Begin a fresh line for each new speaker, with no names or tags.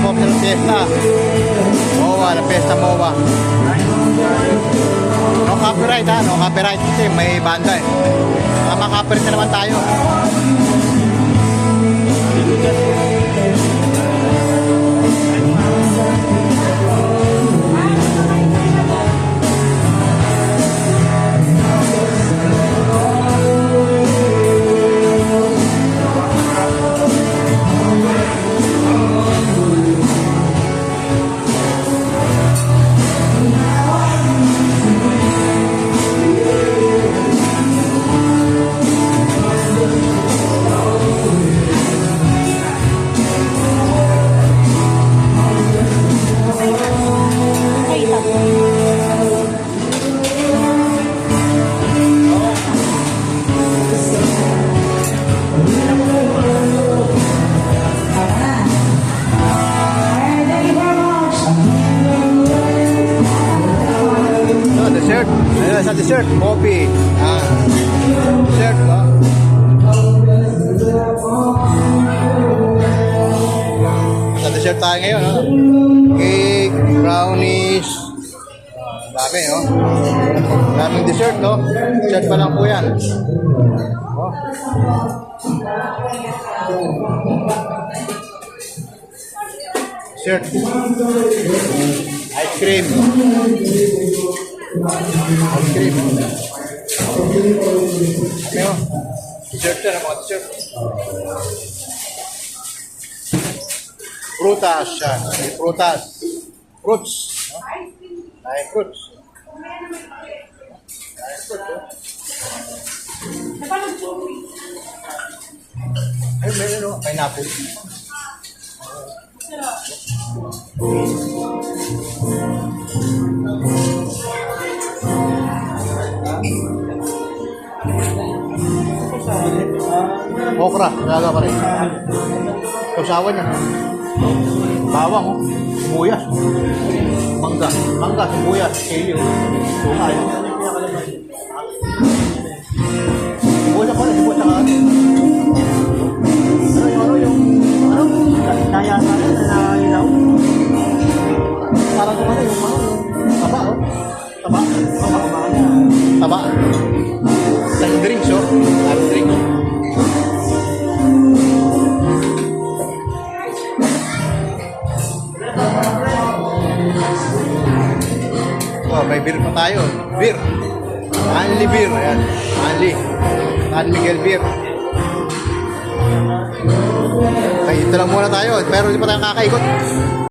po sa fiesta. MOA, la fiesta MOA. No copyright ha, no copyright kasi may banda eh. Maka-copyright na naman tayo. Dessert. Ayun, sa dessert, coffee. Dessert, no? Sa dessert tayo ngayon, no? Cake, brownies. Dami, no? Daming dessert, no? Dessert pa lang po yan. Oh. Dessert. Ice cream. Ice cream. Ano? Dessert na mga dessert. Prutas yan. Prutas. Fruits. Ay, fruits. Ay, fruits. Ay, may ano? Pineapple. Okra, talaga pa rin. Kausawan niya. Bawang, oh. Sibuyas. Mangga, sibuyas, sili. Sukay. Sibuyas pa rin, sibuyas ka.
Kaya na ilaw.
Parang kumano yung mga taba, oh. Taba. Taba. Sa drinks, oh. Sa drinks. Oh, may beer pa tayo. Beer. Anli beer. Ayan. Anli. San Miguel beer. Okay, ito lang muna tayo. Pero hindi pa tayo kakaikot.